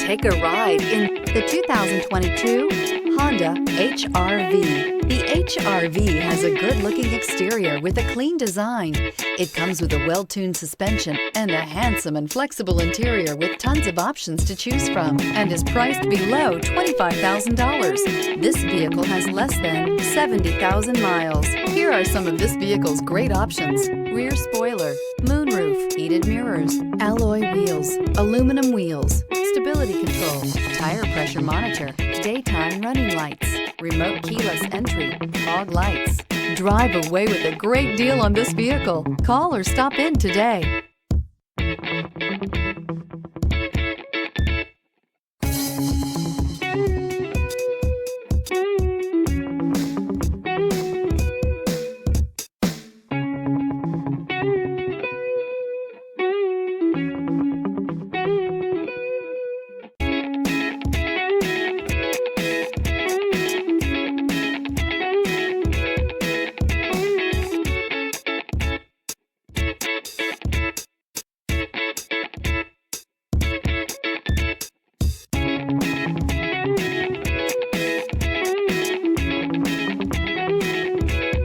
Take a ride in the 2022 Honda HR-V. The HR-V has a good-looking exterior with a clean design. It comes with a well-tuned suspension and a handsome and flexible interior with tons of options to choose from and is priced below $25,000. This vehicle has less than 70,000 miles. Here are some of this vehicle's great options: rear spoiler, moonroof, heated mirrors, alloy wheels, aluminum wheels, stability control, tire pressure monitor, daytime running lights, remote keyless entry, fog lights. Drive away with a great deal on this vehicle. Call or stop in today.